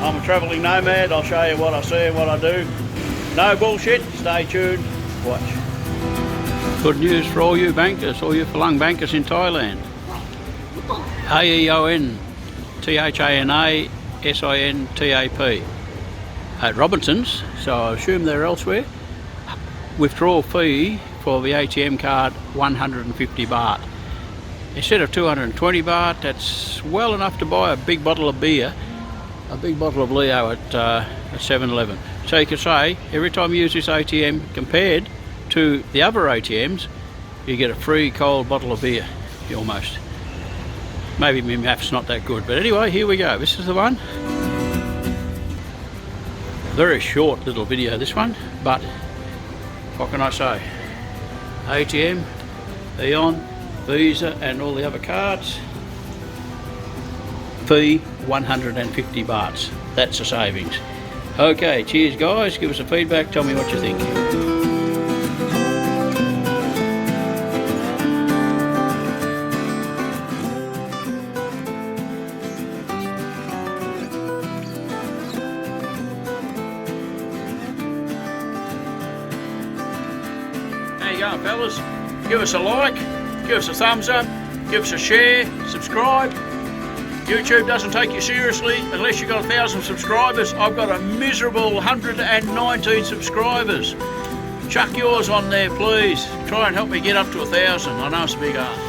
I'm a travelling nomad. I'll show you what I see and what I do. No bullshit. Stay tuned. Watch. Good news for all you bankers, all you Phalung bankers in Thailand. AEON THANA SINTAP at Robinson's, so I assume they're elsewhere. Withdrawal fee for the ATM card 150 baht. Instead of 220 baht, that's well enough to buy a big bottle of beer, a big bottle of Leo at 7-Eleven. So you could say every time you use this ATM, compared to the other ATMs, you get a free cold bottle of beer, almost. Maybe my math's not that good, but anyway, here we go. This is the one. Very short little video, this one, but what can I say? ATM, AEON, Visa and all the other cards. Fee 150 bahts. That's a savings. Okay, cheers guys. Give us a feedback. Tell me what you think. How you going, fellas? Give us a like, give us a thumbs up, give us a share, subscribe. YouTube doesn't take you seriously unless you've got 1,000 subscribers. I've got a miserable 119 subscribers. Chuck yours on there, please. Try and help me get up to 1,000. I know it's a big ask.